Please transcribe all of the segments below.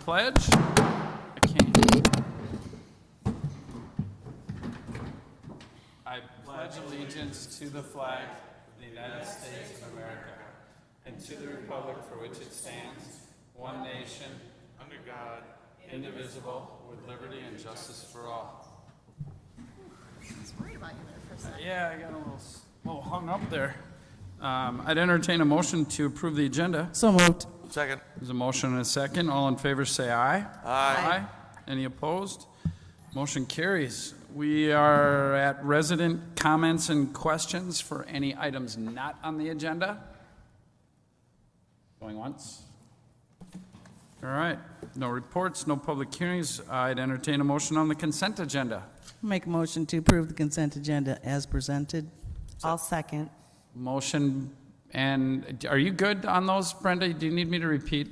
pledge. I can't. I pledge allegiance to the flag of the United States of America and to the republic for which it stands, one nation, under God, indivisible, with liberty and justice for all. I was worried about you there for a second. Yeah, I got a little hung up there. I'd entertain a motion to approve the agenda. So moved. Second. There's a motion and a second. All in favor say aye. Aye. Any opposed? Motion carries. We are at resident comments and questions for any items not on the agenda. Going once. All right. No reports, no public hearings. I'd entertain a motion on the consent agenda. Make a motion to approve the consent agenda as presented. I'll second. Motion, and are you good on those, Brenda? Do you need me to repeat?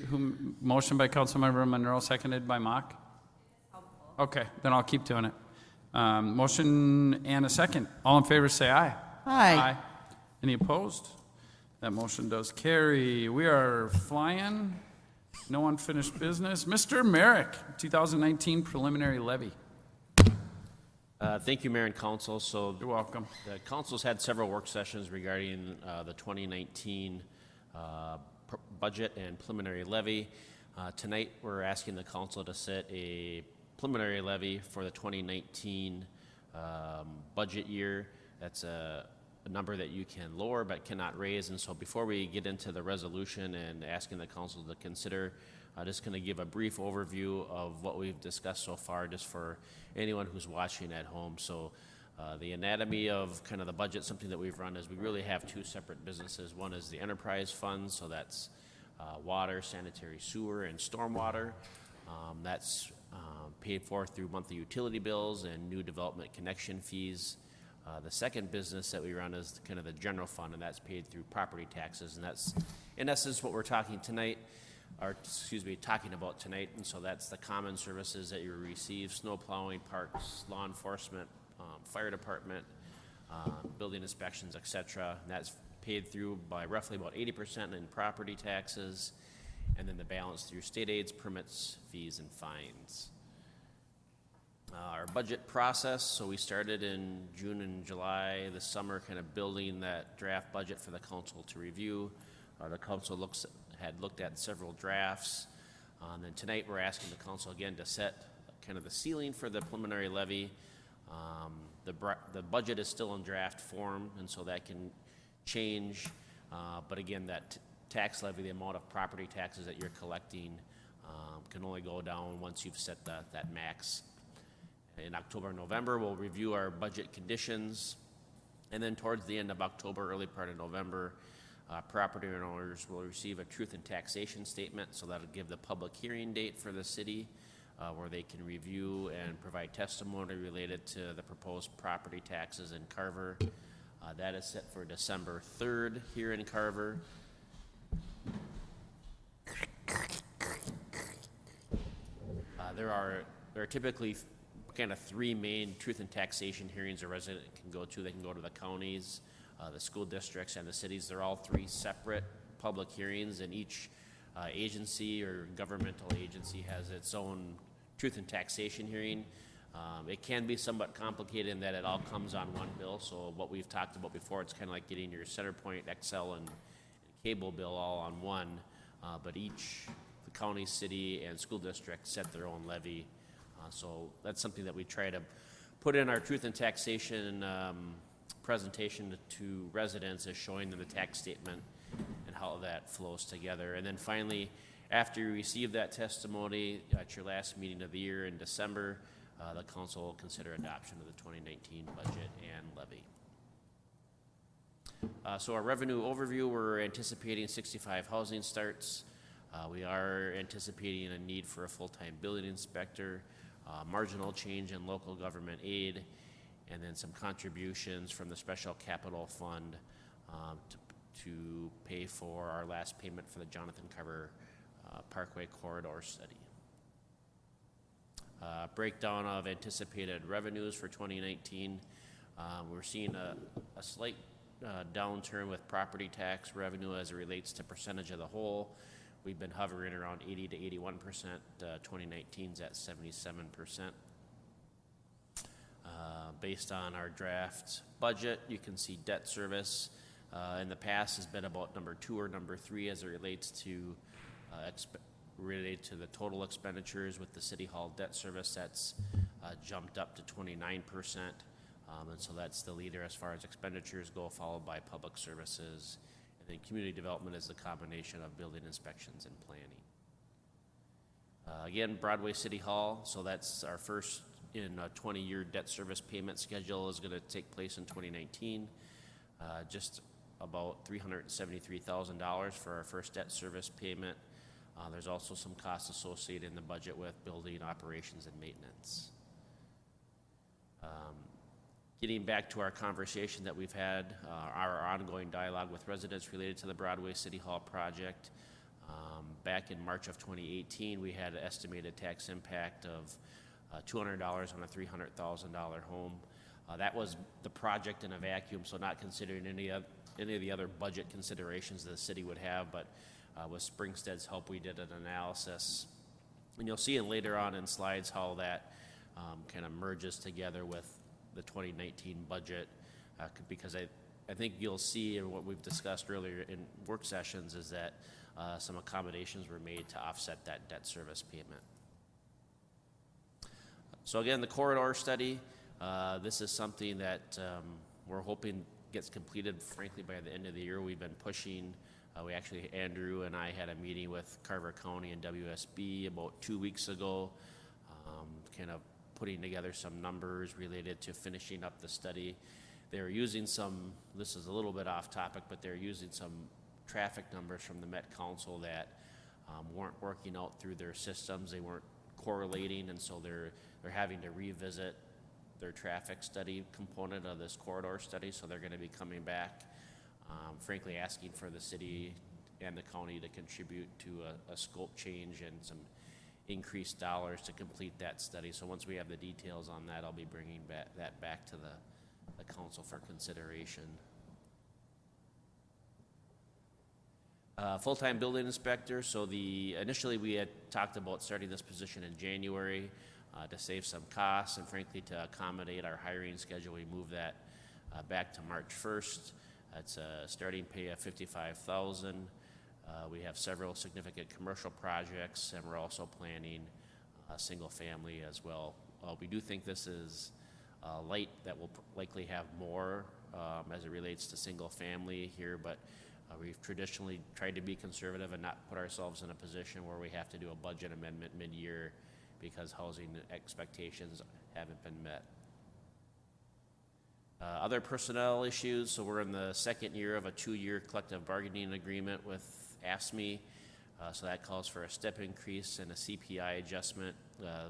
Motion by Councilmember Monroe, seconded by Mock? Okay, then I'll keep doing it. Motion and a second. All in favor say aye. Aye. Any opposed? That motion does carry. We are flying. No unfinished business. Mr. Merrick, 2019 preliminary levy. Thank you, Mayor and Council. So You're welcome. the Council's had several work sessions regarding the 2019 budget and preliminary levy. Tonight, we're asking the Council to set a preliminary levy for the 2019 budget year. That's a number that you can lower but cannot raise. And so before we get into the resolution and asking the Council to consider, I'm just going to give a brief overview of what we've discussed so far, just for anyone who's watching at home. So the anatomy of kind of the budget, something that we've run is we really have two separate businesses. One is the enterprise fund, so that's water, sanitary sewer, and stormwater. That's paid for through monthly utility bills and new development connection fees. The second business that we run is kind of the general fund, and that's paid through property taxes, and that's in essence what we're talking about tonight. And so that's the common services that you receive: snow plowing, parks, law enforcement, fire department, building inspections, etc. And that's paid through by roughly about 80% in property taxes, and then the balance through state aids, permits, fees, and fines. Our budget process, so we started in June and July this summer, kind of building that draft budget for the council to review. The council had looked at several drafts. And then tonight we're asking the council again to set kind of the ceiling for the preliminary levy. The budget is still in draft form, and so that can change. But again, that tax levy, the amount of property taxes that you're collecting, can only go down once you've set that max. In October and November, we'll review our budget conditions. And then towards the end of October, early part of November, property owners will receive a truth in taxation statement, so that'll give the public hearing date for the city where they can review and provide testimony related to the proposed property taxes in Carver. That is set for December 3rd here in Carver. There are typically kind of three main truth and taxation hearings a resident can go to. They can go to the counties, the school districts, and the cities. They're all three separate public hearings, and each agency or governmental agency has its own truth and taxation hearing. It can be somewhat complicated in that it all comes on one bill. So what we've talked about before, it's kind of like getting your CenterPoint, Excel, and cable bill all on one. But each, the county, city, and school district set their own levy. So that's something that we try to put in our truth and taxation presentation to residents, is showing them the tax statement and how that flows together. And then finally, after you receive that testimony at your last meeting of the year in December, the council will consider adoption of the 2019 budget and levy. So our revenue overview, we're anticipating 65 housing starts. We are anticipating a need for a full-time building inspector, marginal change in local government aid, and then some contributions from the Special Capital Fund to pay for our last payment for the Jonathan Carver Parkway Corridor Study. Breakdown of anticipated revenues for 2019. We're seeing a slight downturn with property tax revenue as it relates to percentage of the whole. We've been hovering around 80 to 81%. 2019's at 77%. Based on our draft budget, you can see debt service in the past has been about number 2 or number 3 as it relates to related to the total expenditures. With the City Hall debt service, that's jumped up to 29%, and so that's the leader as far as expenditures go, followed by public services, and then community development is the combination of building inspections and planning. Again, Broadway City Hall, so that's our first in a 20-year debt service payment schedule is going to take place in 2019. Just about $373,000 for our first debt service payment. There's also some costs associated in the budget with building operations and maintenance. Getting back to our conversation that we've had, our ongoing dialogue with residents related to the Broadway City Hall project. Back in March of 2018, we had an estimated tax impact of $200 on a $300,000 home. That was the project in a vacuum, so not considering any of the other budget considerations that the city would have, but with Springstead's help, we did an analysis. And you'll see later on in slides how that kind of merges together with the 2019 budget, because I think you'll see in what we've discussed earlier in work sessions is that some accommodations were made to offset that debt service payment. So again, the corridor study, this is something that we're hoping gets completed, frankly, by the end of the year. We've been pushing. Andrew and I had a meeting with Carver County and WSB about 2 weeks ago, kind of putting together some numbers related to finishing up the study. They're using some, this is a little bit off topic, but they're using some traffic numbers from the Met Council that weren't working out through their systems. They weren't correlating, and so they're having to revisit their traffic study component of this corridor study. So they're going to be coming back, frankly, asking for the city and the county to contribute to a scope change and some increased dollars to complete that study. So once we have the details on that, I'll be bringing that back to the council for consideration. Full-time building inspector. So initially we had talked about starting this position in January to save some costs and frankly to accommodate our hiring schedule. We moved that back to March 1st. It's a starting pay of $55,000. We have several significant commercial projects, and we're also planning a single family as well. We do think this is light that will likely have more as it relates to single family here, but we've traditionally tried to be conservative and not put ourselves in a position where we have to do a budget amendment mid-year because housing expectations haven't been met. Other personnel issues, so we're in the second year of a 2-year collective bargaining agreement with AFSCME, so that calls for a step increase and a CPI adjustment.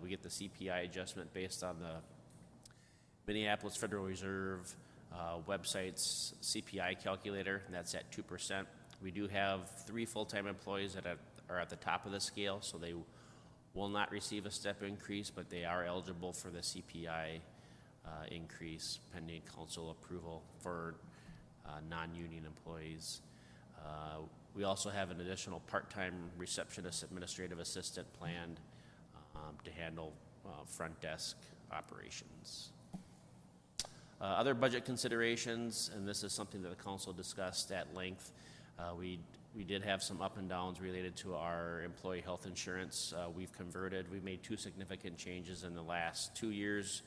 We get the CPI adjustment based on the Minneapolis Federal Reserve website's CPI calculator, and that's at 2%. We do have 3 full-time employees that are at the top of the scale, so they will not receive a step increase, but they are eligible for the CPI increase pending council approval for non-union employees. We also have an additional part-time receptionist administrative assistant planned to handle front desk operations. Other budget considerations, and this is something that the council discussed at length. We did have some up and downs related to our employee health insurance. We've made 2 significant changes in the last 2 years.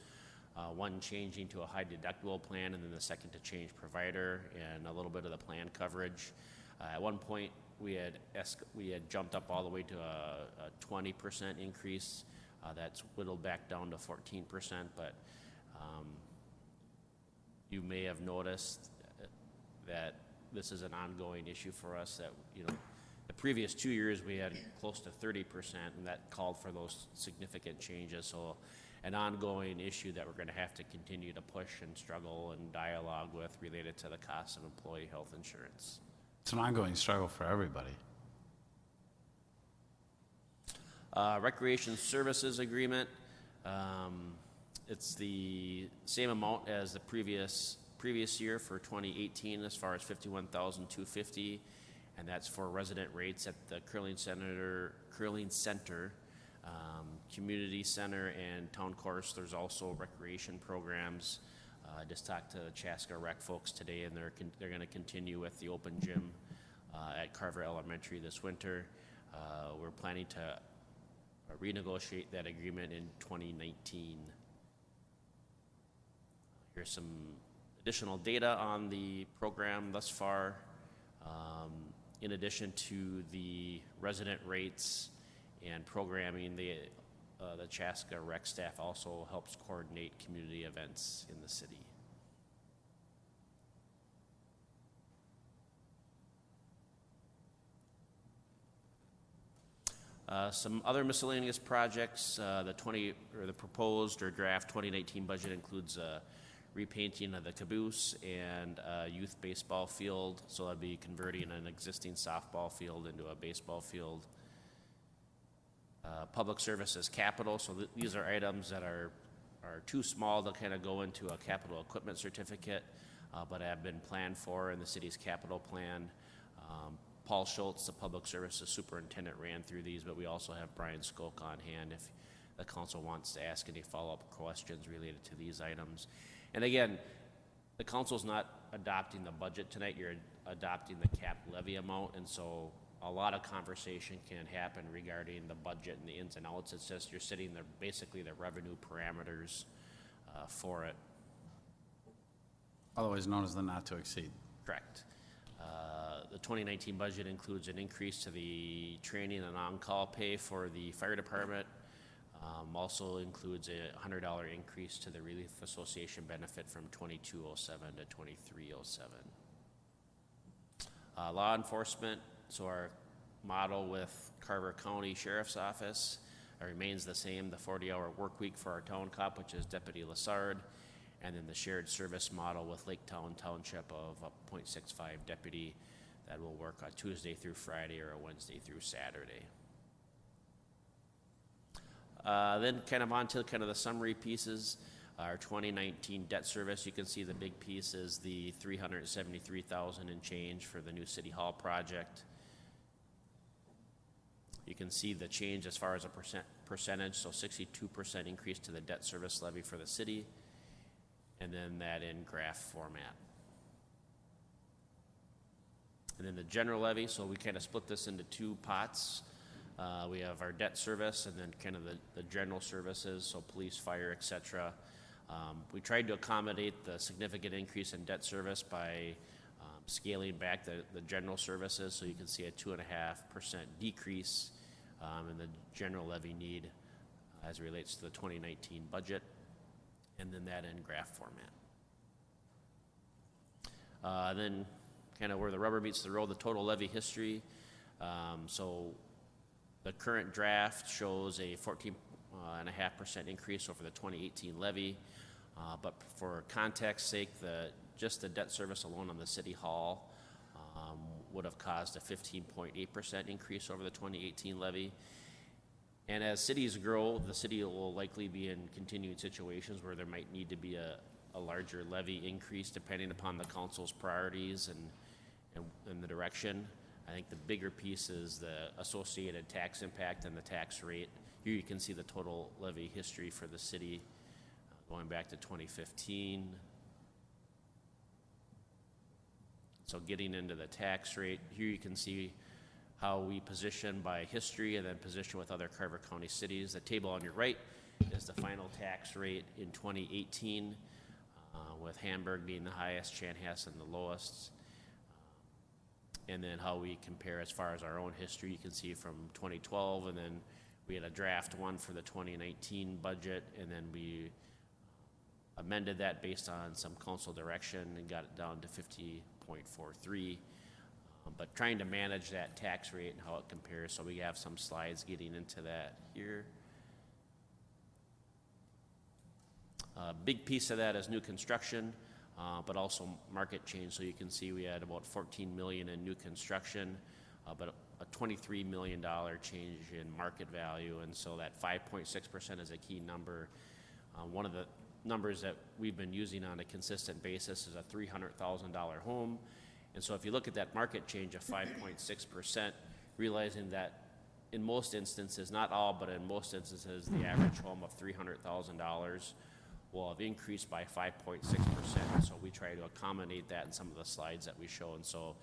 One changing to a high deductible plan, and then the second to change provider and a little bit of the plan coverage. At one point, we had jumped up all the way to a 20% increase. That's whittled back down to 14%, but you may have noticed that this is an ongoing issue for us. That the previous 2 years we had close to 30%, and that called for those significant changes. So an ongoing issue that we're going to have to continue to push and struggle and dialogue with related to the cost of employee health insurance. It's an ongoing struggle for everybody. Recreation services agreement. It's the same amount as the previous year for 2018 as far as $51,250, and that's for resident rates at the Curling Center, Community Center, and Town Course. There's also recreation programs. I just talked to the Chaska Rec folks today, and they're going to continue with the open gym at Carver Elementary this winter. We're planning to renegotiate that agreement in 2019. Here's some additional data on the program thus far. In addition to the resident rates and programming, the Chaska Rec staff also helps coordinate community events in the city. Some other miscellaneous projects. The proposed or draft 2019 budget includes repainting of the caboose and a youth baseball field. So that'd be converting an existing softball field into a baseball field. Public services capital. So these are items that are too small to kind of go into a capital equipment certificate, but have been planned for in the city's capital plan. Paul Schultz, the public services superintendent, ran through these, but we also have Brian Skoke on hand if the council wants to ask any follow-up questions related to these items. And again, the council's not adopting the budget tonight, you're adopting the cap levy amount, and so a lot of conversation can happen regarding the budget and the ins and outs. It's just you're setting basically the revenue parameters for it. Otherwise known as the not to exceed. Correct. The 2019 budget includes an increase to the training and on-call pay for the fire department. Also includes a $100 increase to the Relief Association benefit from 2207 to 2307. Law enforcement, so our model with Carver County Sheriff's Office remains the same, the 40-hour work week for our town cop, which is Deputy Lassard, and then the shared service model with Lake Town Township of a .65 deputy that will work on Tuesday through Friday or a Wednesday through Saturday. Then kind of on to kind of the summary pieces. Our 2019 debt service, you can see the big piece is the $373,000 and change for the new City Hall project. You can see the change as far as a percentage, so 62% increase to the debt service levy for the city, and then that in graph format. And then the general levy, so we kind of split this into two pots. We have our debt service and then kind of the general services, so police, fire, etc. We tried to accommodate the significant increase in debt service by scaling back the general services, so you can see a 2.5% decrease in the general levy need as it relates to the 2019 budget, and then that in graph format. Then kind of where the rubber meets the road, the total levy history. So the current draft shows a 14.5% increase over the 2018 levy, but for context sake, just the debt service alone on the City Hall would have caused a 15.8% increase over the 2018 levy. And as cities grow, the city will likely be in continuing situations where there might need to be a larger levy increase depending upon the council's priorities and the direction. I think the bigger piece is the associated tax impact and the tax rate. Here you can see the total levy history for the city going back to 2015. So getting into the tax rate, here you can see how we position by history and then position with other Carver County cities. The table on your right is the final tax rate in 2018, with Hamburg being the highest, Chanhassen the lowest. And then how we compare as far as our own history, you can see from 2012, and then we had a draft one for the 2019 budget, and then we amended that based on some council direction and got it down to 50.43. But trying to manage that tax rate and how it compares, so we have some slides getting into that here. A big piece of that is new construction, but also market change. So you can see we had about $14 million in new construction, but a $23 million change in market value, and so that 5.6% is a key number. One of the numbers that we've been using on a consistent basis is a $300,000 home, And so if you look at that market change of 5.6%, realizing that in most instances, not all, but in most instances, the average home of $300,000 will have increased by 5.6%. So we try to accommodate that in some of the slides that we show. And so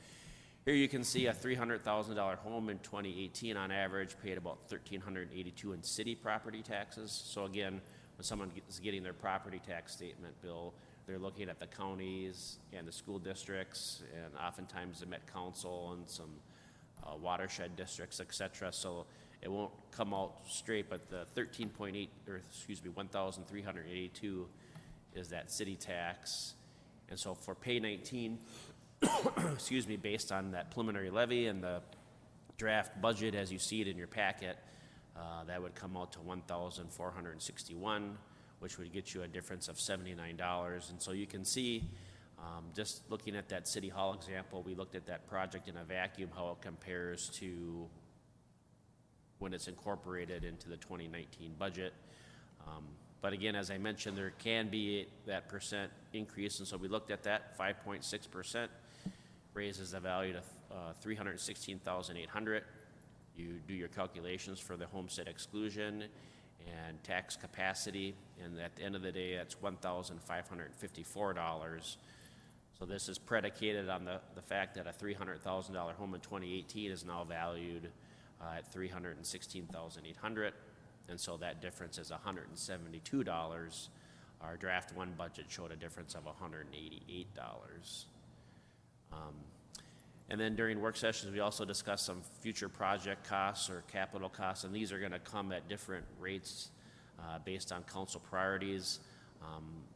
here you can see a $300,000 home in 2018 on average paid about $1,382 in city property taxes. So again, when someone is getting their property tax statement bill, they're looking at the counties and the school districts and oftentimes the Met Council and some watershed districts, et cetera. So it won't come out straight, but the 1,382 is that city tax. And so for pay 19, excuse me, based on that preliminary levy and the draft budget as you see it in your packet, that would come out to $1,461, which would get you a difference of $79. And so you can see, just looking at that City Hall example, we looked at that project in a vacuum, how it compares to when it's incorporated into the 2019 budget. But again, as I mentioned, there can be that percent increase, and so we looked at that. 5.6% raises the value to $316,800. You do your calculations for the homestead exclusion and tax capacity, and at the end of the day, that's $1,554. So this is predicated on the fact that a $300,000 home in 2018 is now valued at $316,800, and so that difference is $172. Our draft one budget showed a difference of $188. And then during work sessions, we also discussed some future project costs or capital costs, and these are going to come at different rates based on council priorities.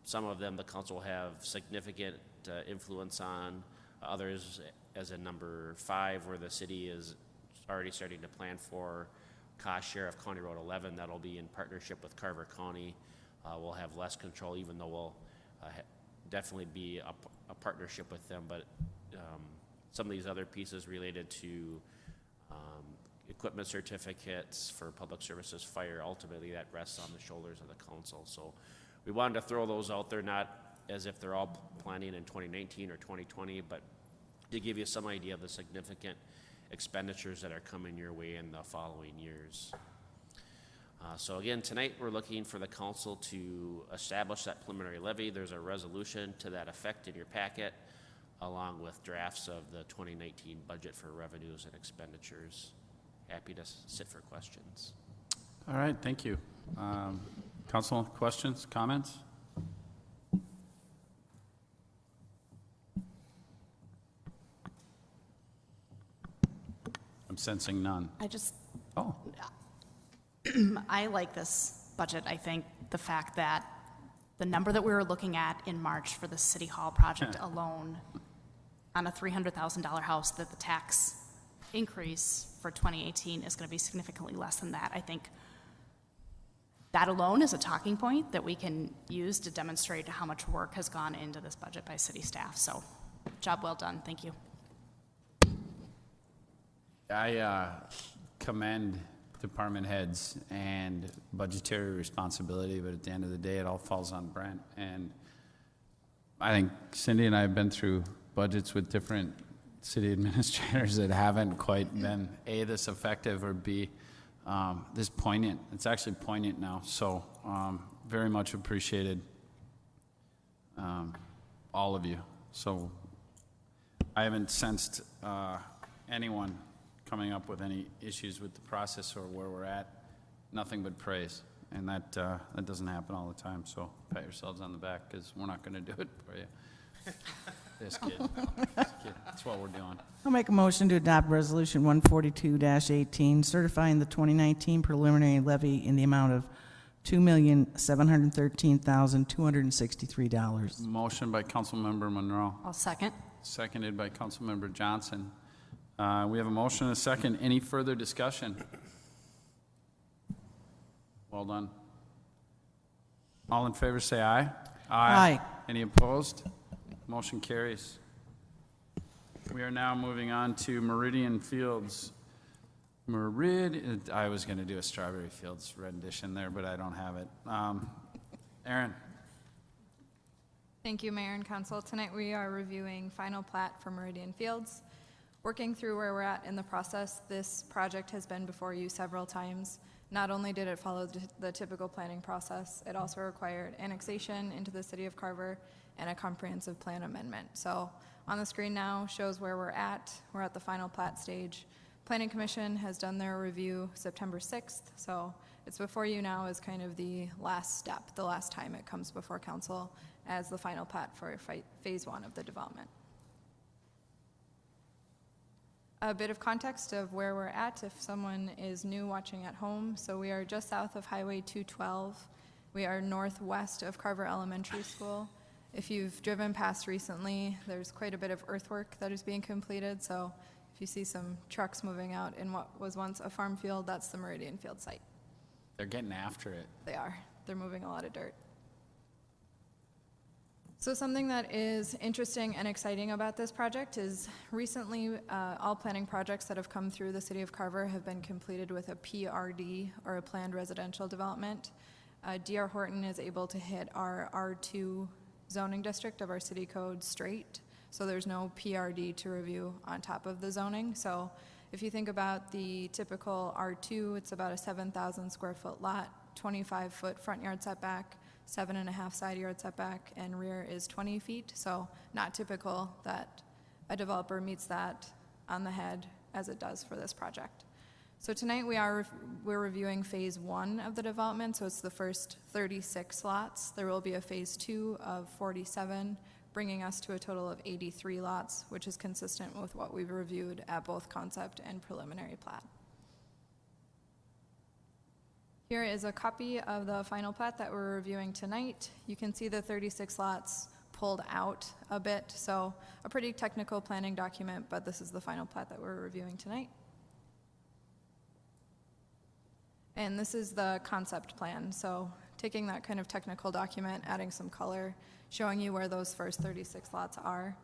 Some of them the council will have significant influence on, others as in number 5, where the city is already starting to plan for cost share of County Road 11. That'll be in partnership with Carver County. We'll have less control, even though we'll definitely be a partnership with them, but some of these other pieces related to equipment certificates for public services, fire, ultimately that rests on the shoulders of the council. So we wanted to throw those out there, not as if they're all planning in 2019 or 2020, but to give you some idea of the significant expenditures that are coming your way in the following years. So again, tonight we're looking for the council to establish that preliminary levy. There's a resolution to that effect in your packet, along with drafts of the 2019 budget for revenues and expenditures. Happy to sit for questions. All right, thank you. Council, questions, comments? I'm sensing none. Oh, I like this budget. I think the fact that the number that we were looking at in March for the City Hall project alone on a $300,000 house, that the tax increase for 2018 is going to be significantly less than that. I think that alone is a talking point that we can use to demonstrate how much work has gone into this budget by city staff. So, job well done. Thank you. I commend department heads and budgetary responsibility, but at the end of the day, it all falls on Brent. And I think Cindy and I have been through budgets with different city administrators that haven't quite been A, this effective, or B, this poignant. It's actually poignant now. So very much appreciated, all of you. So I haven't sensed anyone coming up with any issues with the process or where we're at. Nothing but praise. And that doesn't happen all the time. So pat yourselves on the back, because we're not going to do it for you. This kid. That's what we're doing. I'll make a motion to adopt Resolution 142-18, certifying the 2019 preliminary levy in the amount of $2,713,263. Motion by Councilmember Monroe. I'll second. Seconded by Councilmember Johnson. We have a motion and a second. Any further discussion? Well done. All in favor say aye. Aye. Any opposed? Motion carries. We are now moving on to Meridian Fields. I was going to do a Strawberry Fields rendition there, but I don't have it. Aaron. Thank you, Mayor and Council. Tonight we are reviewing final plat for Meridian Fields. Working through where we're at in the process, this project has been before you several times. Not only did it follow the typical planning process, it also required annexation into the city of Carver and a comprehensive plan amendment. So on the screen now shows where we're at. We're at the final plat stage. Planning Commission has done their review September 6th, so it's before you now as kind of the last step, the last time it comes before council as the final plat for phase 1 of the development. A bit of context of where we're at if someone is new watching at home. So we are just south of Highway 212. We are northwest of Carver Elementary School. If you've driven past recently, there's quite a bit of earthwork that is being completed. So if you see some trucks moving out in what was once a farm field, that's the Meridian Field site. They're getting after it. They are. They're moving a lot of dirt. So something that is interesting and exciting about this project is recently all planning projects that have come through the city of Carver have been completed with a PRD, or a planned residential development. D.R. Horton is able to hit our R2 zoning district of our city code straight, so there's no PRD to review on top of the zoning. So if you think about the typical R2, it's about a 7,000 square foot lot, 25-foot front yard setback, 7.5 side yard setback, and rear is 20 feet. So not typical that a developer meets that on the head as it does for this project. So tonight we're reviewing phase 1 of the development. So it's the first 36 lots. There will be a phase 2 of 47, bringing us to a total of 83 lots, which is consistent with what we've reviewed at both concept and preliminary plat. Here is a copy of the final plat that we're reviewing tonight. You can see the 36 lots pulled out a bit, so a pretty technical planning document, but this is the final plat that we're reviewing tonight. And this is the concept plan, so taking that kind of technical document, adding some color, showing you where those first 36 lots are.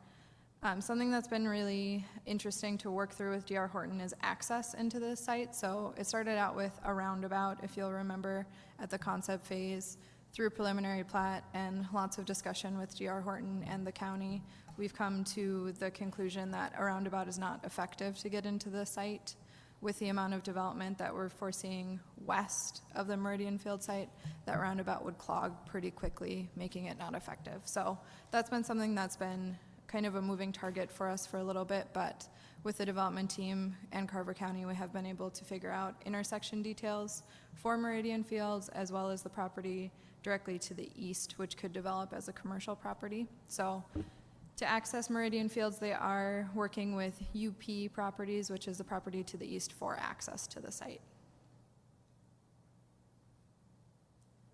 Something that's been really interesting to work through with D.R. Horton is access into the site. So it started out with a roundabout, if you'll remember, at the concept phase, through preliminary plat and lots of discussion with D.R. Horton and the county. We've come to the conclusion that a roundabout is not effective to get into the site. With the amount of development that we're foreseeing west of the Meridian Field site, that roundabout would clog pretty quickly, making it not effective. So that's been something that's been kind of a moving target for us for a little bit, but with the development team and Carver County, we have been able to figure out intersection details for Meridian Fields, as well as the property directly to the east, which could develop as a commercial property. So to access Meridian Fields, they are working with UP Properties, which is the property to the east, for access to the site.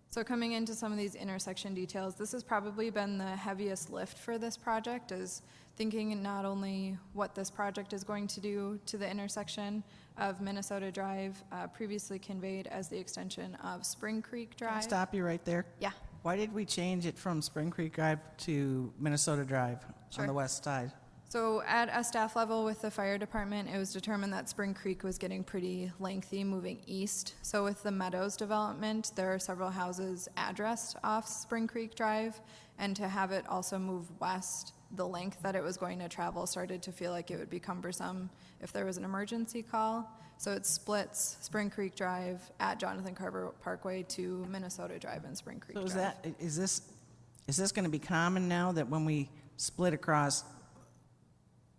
So coming into some of these intersection details, this has probably been the heaviest lift for this project, is thinking not only what this project is going to do to the intersection of Minnesota Drive, previously conveyed as the extension of Spring Creek Can I Drive. stop you right there? Yeah, Why did we change it from Spring Creek Drive to Minnesota Drive on Sure. the west side? so at a staff level with the fire department, it was determined that Spring Creek was getting pretty lengthy moving east. So with the Meadows development, there are several houses addressed off Spring Creek Drive, and to have it also move west, the length that it was going to travel started to feel like it would be cumbersome if there was an emergency call. So it splits Spring Creek Drive at Jonathan Carver Parkway to Minnesota Drive and Spring Creek So Drive. is this going to be common now that when we split across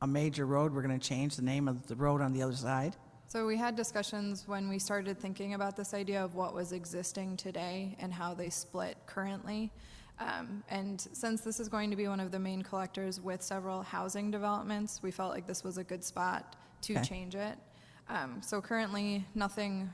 a major road, we're going to change the name of the road on the other side? So we had discussions when we started thinking about this idea of what was existing today and how they split currently. And since this is going to be one of the main collectors with several housing developments, we felt like this was a good spot to Okay. change it. So currently, nothing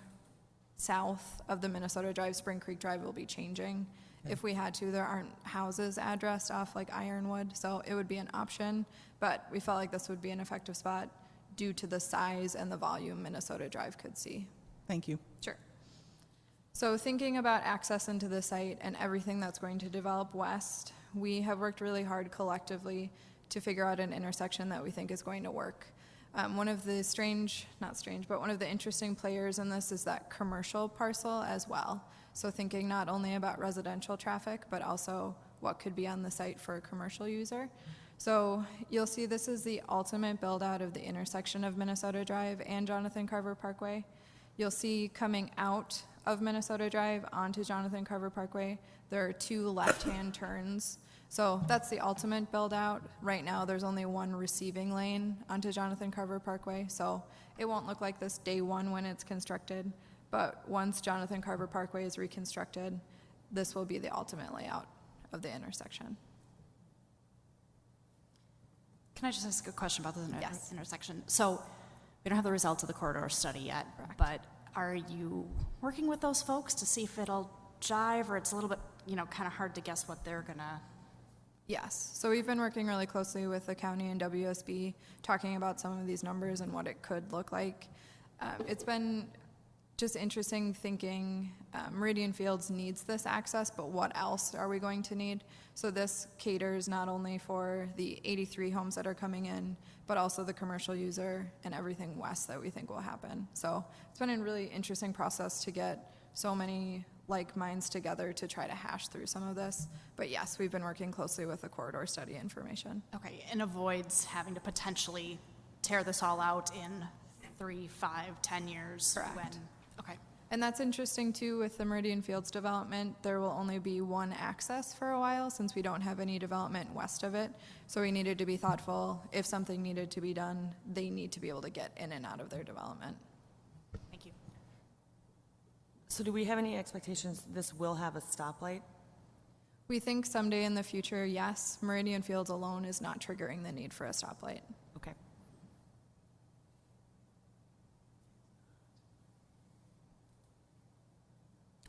south of the Minnesota Drive, Spring Creek Drive will be changing. If we had to, there aren't houses addressed off like Ironwood, so it would be an option. But we felt like this would be an effective spot due to the size and the volume Minnesota Drive could see. Thank you. Sure. So thinking about access into the site and everything that's going to develop west, we have worked really hard collectively to figure out an intersection that we think is going to work. One of the one of the interesting players in this is that commercial parcel as well. So thinking not only about residential traffic, but also what could be on the site for a commercial user. So you'll see this is the ultimate build out of the intersection of Minnesota Drive and Jonathan Carver Parkway. You'll see coming out of Minnesota Drive onto Jonathan Carver Parkway, there are 2 left-hand turns. So that's the ultimate build out. Right now, there's only 1 receiving lane onto Jonathan Carver Parkway. So it won't look like this day 1 when it's constructed, but once Jonathan Carver Parkway is reconstructed, this will be the ultimate layout of the intersection. Can I just ask a question about the Yes. intersection? So we don't have the results of the corridor study yet, Correct. but are you working with those folks to see if it'll jive, or it's a little bit, kind of hard to guess what they're gonna? Yes, so we've been working really closely with the county and WSB, talking about some of these numbers and what it could look like. It's been just interesting thinking Meridian Fields needs this access, but what else are we going to need? So this caters not only for the 83 homes that are coming in, but also the commercial user and everything west that we think will happen. So it's been a really interesting process to get so many like minds together to try to hash through some of this. But yes, we've been working closely with the corridor study information. Okay, and avoids having to potentially tear this all out in 3, 5, 10 years. Correct. Okay. And that's interesting too with the Meridian Fields development. There will only be 1 access for a while since we don't have any development west of it. So we needed to be thoughtful. If something needed to be done, they need to be able to get in and out of their development. Thank you. So do we have any expectations this will have a stoplight? We think someday in the future, yes. Meridian Fields alone is not triggering the need for a stoplight. Okay.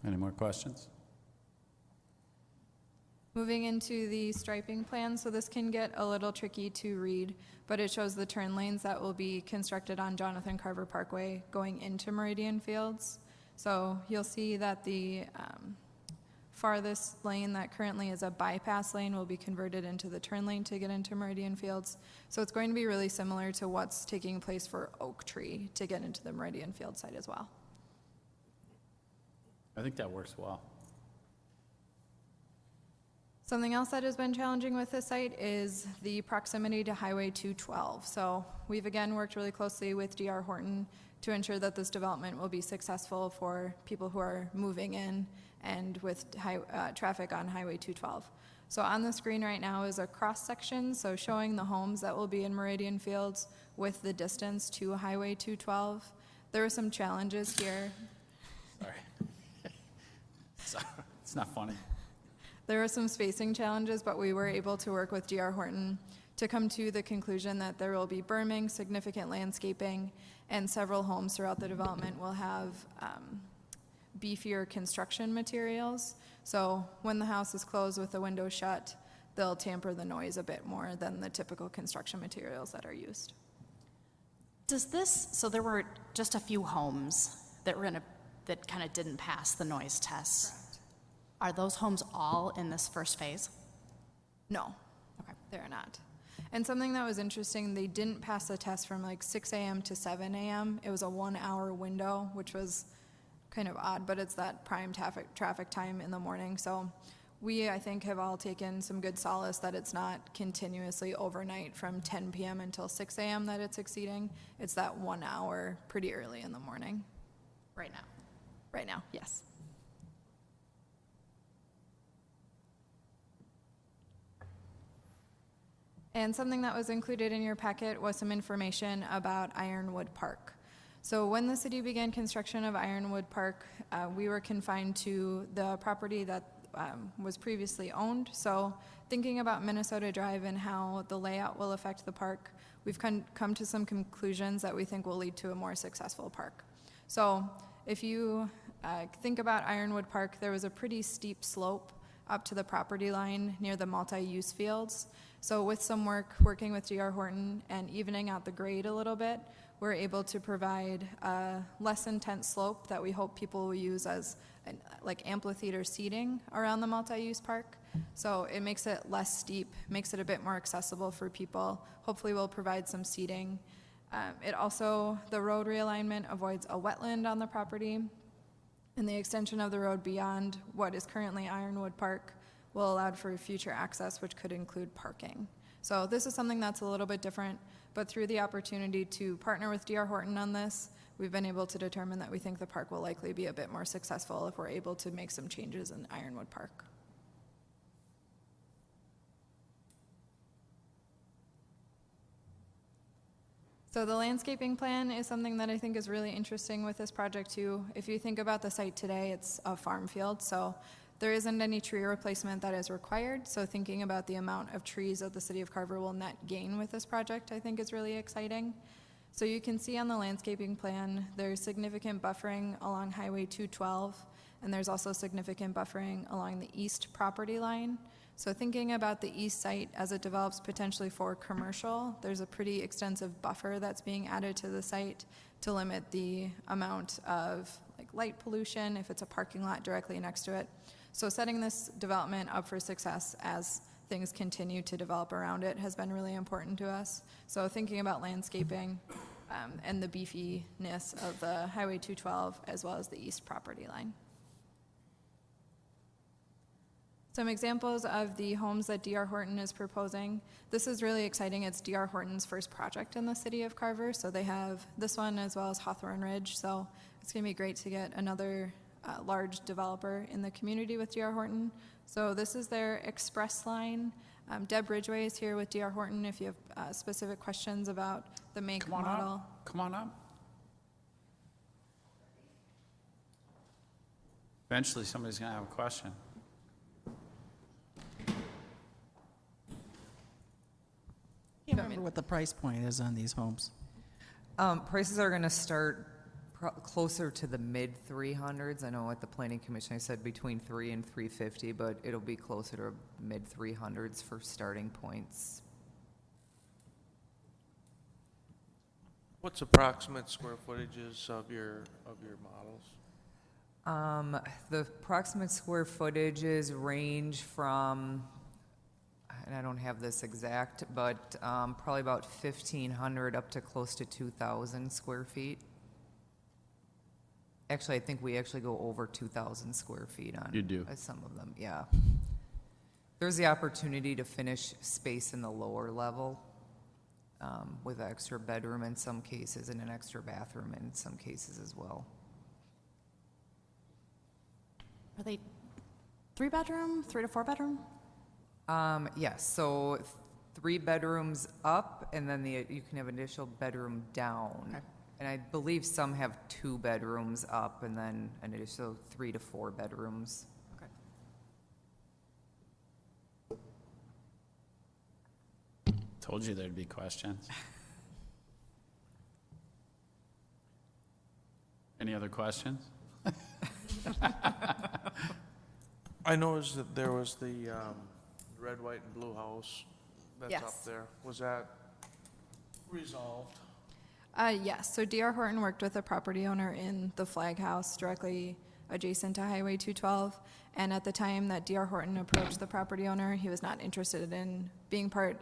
Any more questions? Moving into the striping plan, so this can get a little tricky to read, but it shows the turn lanes that will be constructed on Jonathan Carver Parkway going into Meridian Fields. So you'll see that the farthest lane that currently is a bypass lane will be converted into the turn lane to get into Meridian Fields. So it's going to be really similar to what's taking place for Oak Tree to get into the Meridian Field site as well. I think that works well. Something else that has been challenging with this site is the proximity to Highway 212. So we've again worked really closely with D.R. Horton to ensure that this development will be successful for people who are moving in and with traffic on Highway 212. So on the screen right now is a cross section, so showing the homes that will be in Meridian Fields with the distance to Highway 212. There are some challenges here. Sorry. It's not funny. There are some spacing challenges, but we were able to work with D.R. Horton to come to the conclusion that there will be berming, significant landscaping, and several homes throughout the development will have beefier construction materials. So when the house is closed with the windows shut, they'll tamper the noise a bit more than the typical construction materials that are used. So there were just a few homes that that kind of didn't pass the noise test. Correct. Are those homes all in this first phase? No, Okay. they're not. And something that was interesting, they didn't pass the test from like 6 a.m. to 7 a.m. It was a 1-hour window, which was kind of odd, but it's that prime traffic time in the morning. So we, I think, have all taken some good solace that it's not continuously overnight from 10 p.m. until 6 a.m. that it's exceeding. It's that 1 hour pretty early in the morning. Right now. Right now, yes. And something that was included in your packet was some information about Ironwood Park. So when the city began construction of Ironwood Park, we were confined to the property that was previously owned. So thinking about Minnesota Drive and how the layout will affect the park, we've come to some conclusions that we think will lead to a more successful park. So if you think about Ironwood Park, there was a pretty steep slope up to the property line near the multi-use fields. So with some working with D.R. Horton and evening out the grade a little bit, we're able to provide a less intense slope that we hope people will use as like amphitheater seating around the multi-use park. So it makes it less steep, makes it a bit more accessible for people. Hopefully we'll provide some seating. It also, the road realignment avoids a wetland on the property, and the extension of the road beyond what is currently Ironwood Park will allow for future access, which could include parking. So this is something that's a little bit different, but through the opportunity to partner with D.R. Horton on this, we've been able to determine that we think the park will likely be a bit more successful if we're able to make some changes in Ironwood Park. So the landscaping plan is something that I think is really interesting with this project too. If you think about the site today, it's a farm field, so there isn't any tree replacement that is required. So thinking about the amount of trees that the city of Carver will net gain with this project, I think is really exciting. So you can see on the landscaping plan, there's significant buffering along Highway 212, and there's also significant buffering along the east property line. So thinking about the east site as it develops potentially for commercial, there's a pretty extensive buffer that's being added to the site to limit the amount of like light pollution if it's a parking lot directly next to it. So setting this development up for success as things continue to develop around it has been really important to us. So thinking about landscaping and the beefiness of the Highway 212 as well as the east property line. Some examples of the homes that D.R. Horton is proposing. This is really exciting. It's D.R. Horton's first project in the city of Carver. So they have this one as well as Hawthorne Ridge. So it's going to be great to get another large developer in the community with D.R. Horton. So this is their express line. Deb Ridgway is here with D.R. Horton if you have specific questions about the make model. Come on up. Eventually, somebody's going to have a question. I can't remember what the price point is on these homes. Prices are going to start closer to the mid 300s. I know at the Planning Commission I said between 3 and 350, but it'll be closer to mid 300s for starting points. What's approximate square footages of your models? The approximate square footages range from, and I don't have this exact, but probably about 1,500 up to close to 2,000 square feet. Actually, I think we actually go over 2,000 square feet on You do. Some of them, yeah. There's the opportunity to finish space in the lower level with an extra bedroom in some cases and an extra bathroom in some cases as well. Are they 3-bedroom, 3 to 4-bedroom? Yes, so 3 bedrooms up, and then you can have an additional bedroom down. Okay. And I believe some have 2 bedrooms up, and then an additional 3 to 4 bedrooms. Okay. Told you there'd be questions. Any other questions? I noticed that there was the red, white, and blue house that's Yes. up there. Was that resolved? Yes, so D.R. Horton worked with a property owner in the Flag House directly adjacent to Highway 212. And at the time that D.R. Horton approached the property owner, he was not interested in being part,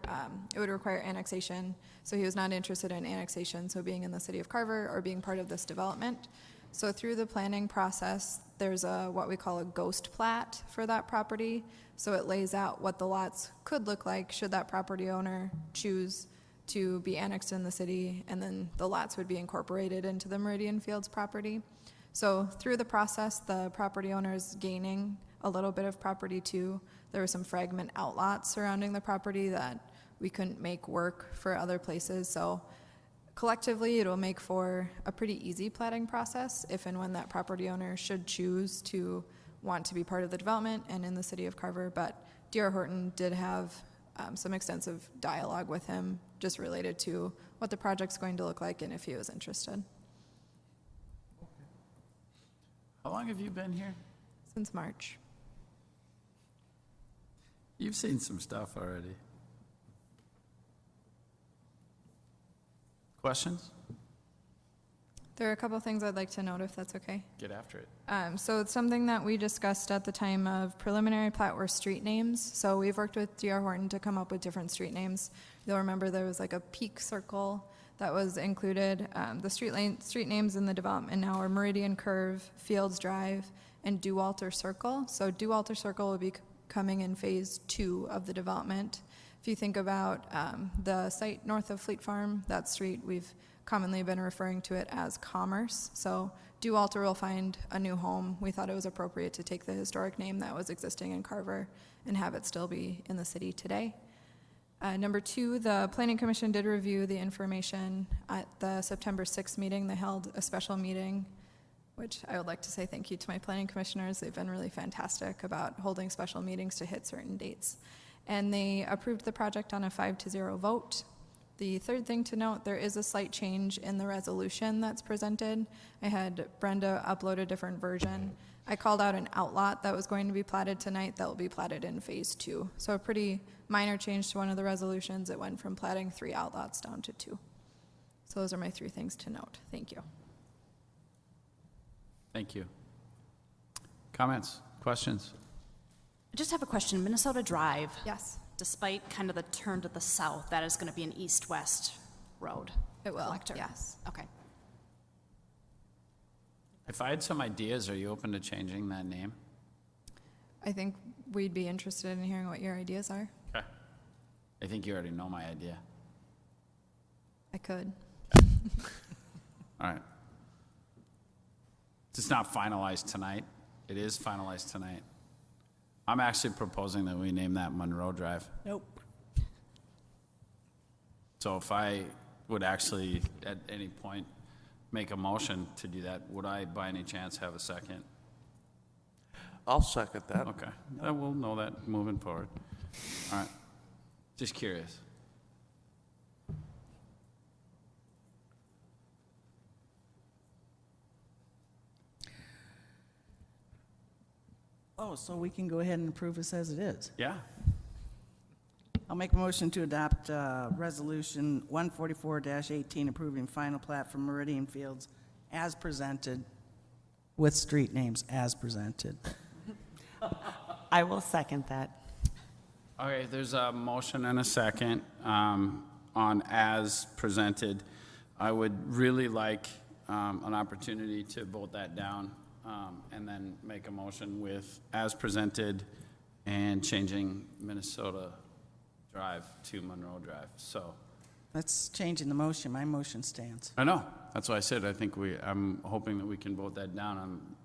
it would require annexation. So he was not interested in annexation, so being in the city of Carver or being part of this development. So through the planning process, there's what we call a ghost plat for that property. So it lays out what the lots could look like should that property owner choose to be annexed in the city, and then the lots would be incorporated into the Meridian Fields property. So through the process, the property owner is gaining a little bit of property too. There were some fragment outlots surrounding the property that we couldn't make work for other places. So collectively, it'll make for a pretty easy platting process if and when that property owner should choose to want to be part of the development and in the city of Carver. But D.R. Horton did have some extensive dialogue with him just related to what the project's going to look like and if he was interested. How long have you been here? Since March. You've seen some stuff already. Questions? There are a couple things I'd like to note, if that's okay. Get after it. So it's something that we discussed at the time of preliminary plat were street names. So we've worked with D.R. Horton to come up with different street names. You'll remember there was like a peak circle that was included. The street names in the development now are Meridian Curve, Fields Drive, and Dewalter Circle. So Dewalter Circle will be coming in phase 2 of the development. If you think about the site north of Fleet Farm, that street, we've commonly been referring to it as Commerce. So due Walter will find a new home, we thought it was appropriate to take the historic name that was existing in Carver and have it still be in the city today. Number 2, the Planning Commission did review the information at the September 6th meeting. They held a special meeting, which I would like to say thank you to my planning commissioners. They've been really fantastic about holding special meetings to hit certain dates. And they approved the project on a 5-0 vote. The third thing to note, there is a slight change in the resolution that's presented. I had Brenda upload a different version. I called out an outlot that was going to be platted tonight that will be platted in phase 2. So a pretty minor change to one of the resolutions. It went from platting 3 outlots down to 2. So those are my 3 things to note. Thank you. Thank you. Comments, questions? I just have a question. Minnesota Drive, Yes, despite kind of the turn to the south, that is going to be an east-west road. it will. Collector. Yes. Okay. If I had some ideas, are you open to changing that name? I think we'd be interested in hearing what your ideas are. Okay. I think you already know my idea. I could. All right. It's not finalized tonight. It is finalized tonight. I'm actually proposing that we name that Monroe Drive. Nope. So if I would actually, at any point, make a motion to do that, would I, by any chance, have a second? I'll second that. Okay, then we'll know that moving forward. All right, just curious. Oh, so we can go ahead and approve this as it is. Yeah, I'll make a motion to adopt Resolution 144-18 approving final plat for Meridian Fields as presented, with street names as presented. I will second that. okay, there's a motion and a second on as presented. I would really like an opportunity to vote that down and then make a motion with as presented and changing Minnesota Drive to Monroe Drive. So That's changing the motion. My motion stands. I know, that's why I said I think I'm hoping that we can vote that down. I'm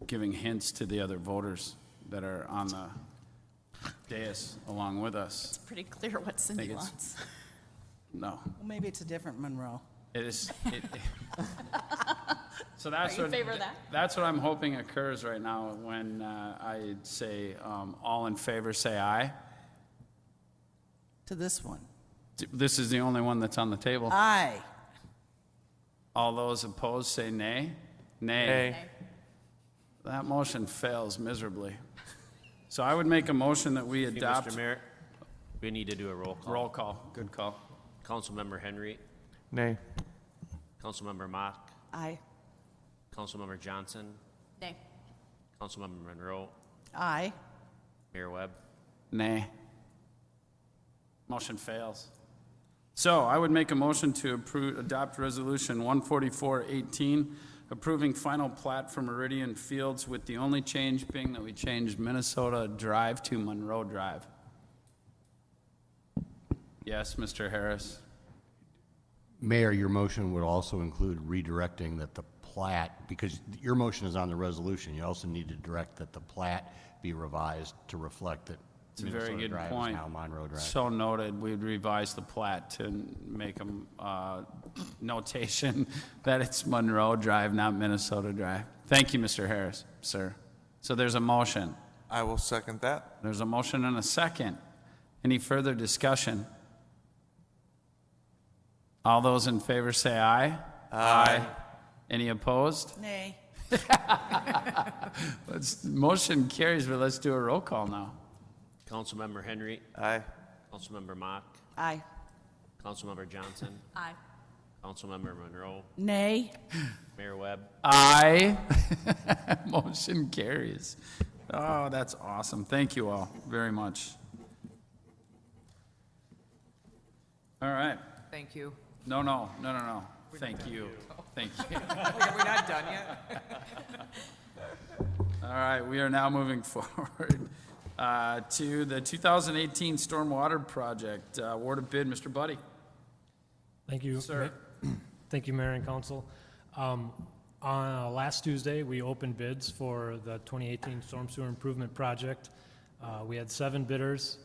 giving hints to the other voters that are on the dais along with us. It's pretty clear what Cindy Think it's- wants. No, Well, maybe it's a different Monroe. it is. So that's Are you what. in favor of that? That's what I'm hoping occurs right now when I say, all in favor, say aye. To this one. This is the only one that's on the table. Aye. All those opposed, say nay. Nay. Nay. That motion fails miserably. So I would make a motion that we Hey, adopt. Mr. Mayor, we need to do a roll call. Roll call, good call. Councilmember Henry, Nay. Councilmember Mock, Aye. Councilmember Johnson, Nay. Councilmember Monroe, Aye. Mayor Webb. Nay. Motion fails. So I would make a motion to adopt Resolution 144-18, approving final plat for Meridian Fields, with the only change being that we changed Minnesota Drive to Monroe Drive. Yes, Mr. Harris? Mayor, your motion would also include redirecting that the plat, because your motion is on the resolution, you also need to direct that the plat be revised to reflect that It's a very Minnesota good Drive is point. now Monroe Drive. So noted. We'd revise the plat to make a notation that it's Monroe Drive, not Minnesota Drive. Thank you, Mr. Harris, sir. So there's a motion. I will second that. There's a motion and a second. Any further discussion? All those in favor say aye. Aye. Any opposed? Nay. Motion carries, but let's do a roll call now. Councilmember Henry, Aye. Councilmember Mock, Aye. Councilmember Johnson, Aye. Councilmember Monroe, Nay. Mayor Webb. Aye. Motion carries. Oh, that's awesome. Thank you all very much. All right. Thank you. No. Thank you. Thank you. Are we not done yet? All right, we are now moving forward to the 2018 Stormwater Project. Award of bid, Mr. Buddy. Thank you. Sir. Thank you, Mayor and Council. On last Tuesday, we opened bids for the 2018 Storm Sewer Improvement Project. We had 7 bidders,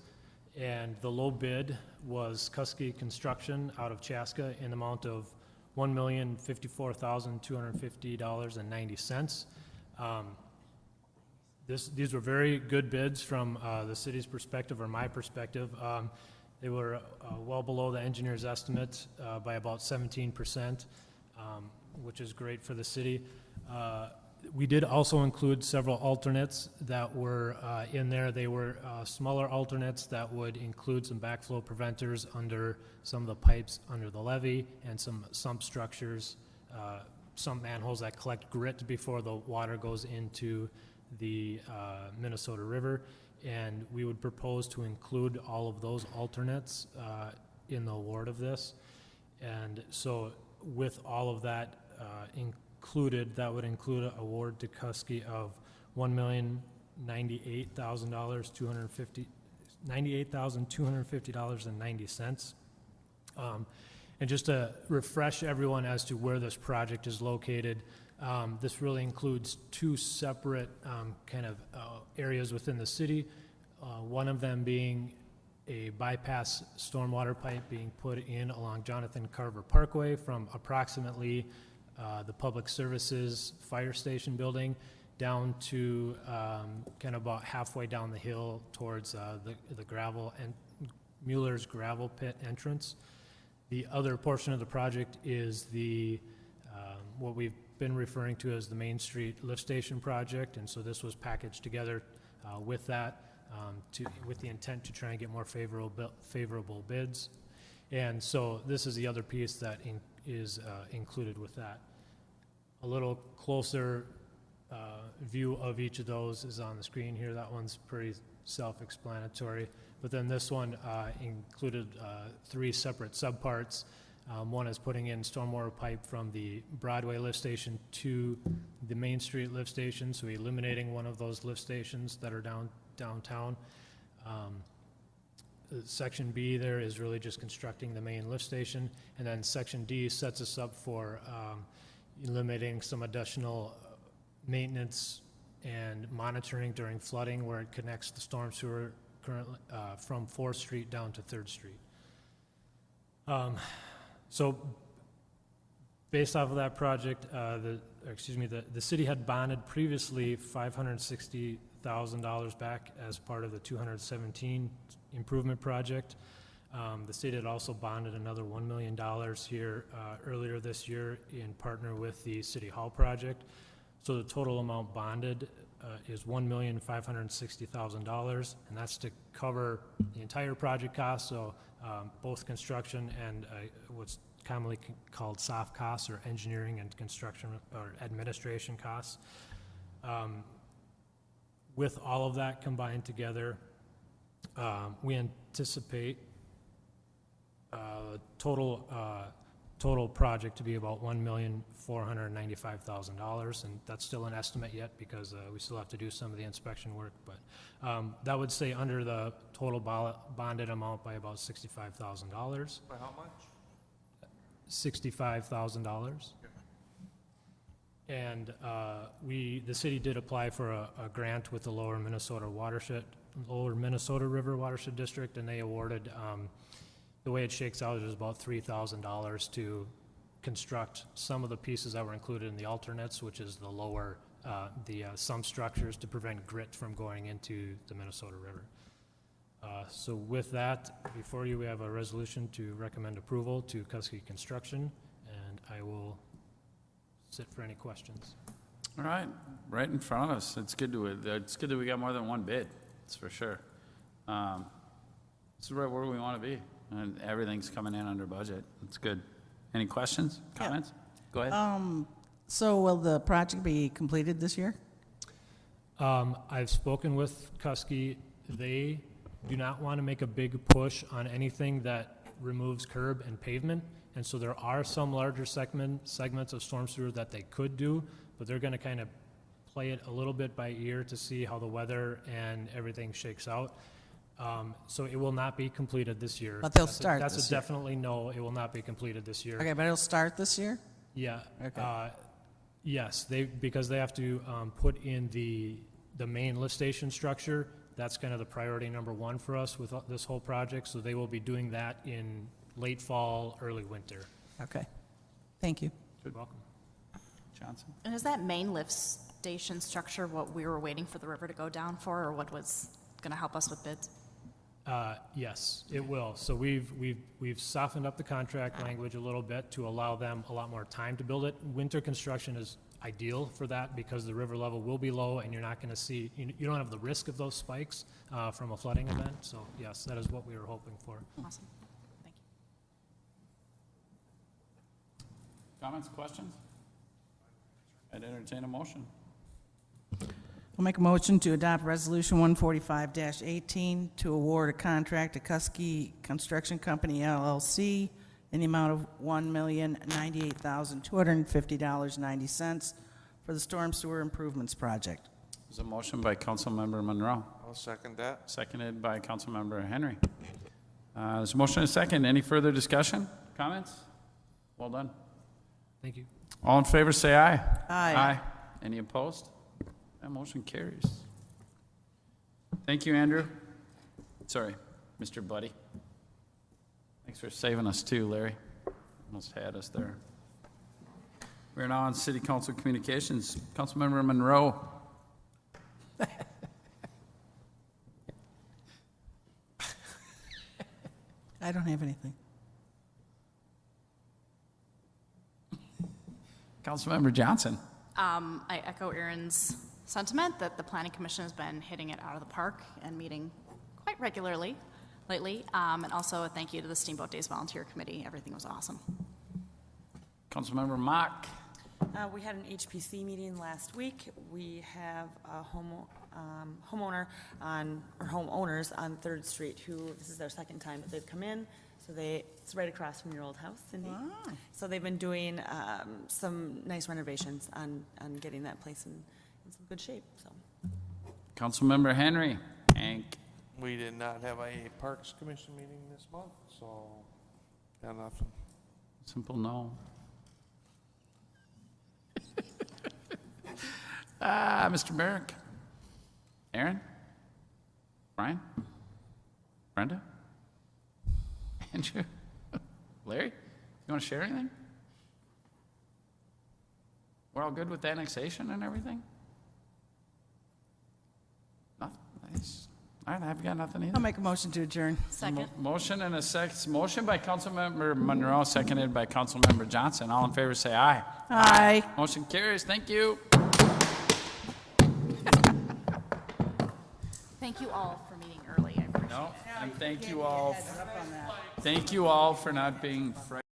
and the low bid was Kusky Construction out of Chaska in the amount of $1,054,250.90. These were very good bids from the city's perspective, or my perspective. They were well below the engineer's estimate by about 17%, which is great for the city. We did also include several alternates that were in there. They were smaller alternates that would include some backflow preventers under some of the pipes under the levee and some sump structures, some manholes that collect grit before the water goes into the Minnesota River. And we would propose to include all of those alternates in the award of this. And so with all of that included, that would include an award to Kusky of $1,098,250.90. And just to refresh everyone as to where this project is located, this really includes 2 separate areas within the city. One of them being a bypass stormwater pipe being put in along Jonathan Carver Parkway from approximately the Public Services Fire Station building down to about halfway down the hill towards the gravel and Mueller's gravel pit entrance. The other portion of the project is the what we've been referring to as the Main Street Lift Station project, and so this was packaged together with that with the intent to try and get more favorable bids. And so this is the other piece that is included with that. A little closer view of each of those is on the screen here. That one's pretty self-explanatory. But then this one included 3 separate subparts. One is putting in stormwater pipe from the Broadway lift station to the Main Street lift station, so eliminating one of those lift stations that are downtown. Section B there is really just constructing the main lift station, and then Section D sets us up for eliminating some additional maintenance and monitoring during flooding where it connects the storm sewer currently from 4th Street down to 3rd Street. So based off of that project, the city had bonded previously $560,000 back as part of the 217 improvement project. The state had also bonded another $1 million here earlier this year in partner with the City Hall project. So the total amount bonded is $1,560,000, and that's to cover the entire project cost, so both construction and what's commonly called soft costs, or engineering and construction or administration costs. With all of that combined together, we anticipate total project to be about $1,495,000, and that's still an estimate yet because we still have to do some of the inspection work, but that would stay under the total bonded amount by about $65,000. By how much? $65,000. And the city did apply for a grant with the Lower Minnesota River Watershed District, and they awarded, the way it shakes out is about $3,000 to construct some of the pieces that were included in the alternates, which is the lower, some structures to prevent grit from going into the Minnesota River. So with that, before you, we have a resolution to recommend approval to Kusky Construction, and I will sit for any questions. All right, right in front of us. It's good that we got more than one bid. That's for sure. This is right where we want to be, and everything's coming in under budget. It's good. Any questions, comments? Go ahead. So will the project be completed this year? I've spoken with Kusky. They do not want to make a big push on anything that removes curb and pavement, and so there are some larger segments of storm sewer that they could do, but they're going to kind of play it a little bit by ear to see how the weather and everything shakes out. So it will not be completed this year. But they'll That's a- start That's this a year. definitely no, it will not be completed this year. Okay, but it'll start this year? Yeah. Okay. Yes, because they have to put in the main lift station structure. That's kind of the priority number one for us with this whole project. So they will be doing that in late fall, early winter. Okay. Thank you. You're welcome. Johnson? And is that main lift station structure what we were waiting for the river to go down for, or what was going to help us with bids? Yes, it will. So we've softened up the contract language a little bit to allow them a lot more time to build it. Winter construction is ideal for that because the river level will be low and you're not going to see, you don't have the risk of those spikes from a flooding event. So yes, that is what we were hoping for. Awesome. Thank you. Comments, questions? I'd entertain a motion. I'll make a motion to adopt Resolution 145-18 to award a contract to Kuski Construction Company LLC in the amount of $1,098,250.90 for the storm sewer improvements project. There's a motion by Councilmember Monroe, I'll second that. seconded by Councilmember Henry. There's a motion and a second. Any further discussion? Comments? Well done. Thank you. All in favor, say aye. Aye. Any opposed? That motion carries. Thank you, Andrew. Sorry, Mr. Buddy. Thanks for saving us too, Larry. Almost had us there. We're now on City Council Communications. Councilmember Monroe. I don't have anything. Councilmember Johnson. I echo Aaron's sentiment that the Planning Commission has been hitting it out of the park and meeting quite regularly lately. And also a thank you to the Steamboat Days Volunteer Committee. Everything was awesome. Councilmember Mock. We had an HPC meeting last week. We have a homeowner or homeowners on 3rd Street who, this is their second time that they've come in. So it's right across from your old house, Cindy. Wow. So they've been doing some nice renovations on getting that place in some good shape, so. Councilmember Henry. Hank. We did not have a Parks Commission meeting this month, so got nothing. Simple no. Mr. Merrick. Aaron? Brian? Brenda? Andrew? Larry? You want to share anything? We're all good with annexation and everything? Nothing? Nice. All right, I've got nothing either. I'll make a motion to adjourn. Second. Motion and a motion by Councilmember Monroe, seconded by Councilmember Johnson. All in favor, say aye. Aye. Motion carries. Thank you. Thank you all for meeting early. I appreciate it. No, and thank you all. Thank you all for not being frightened.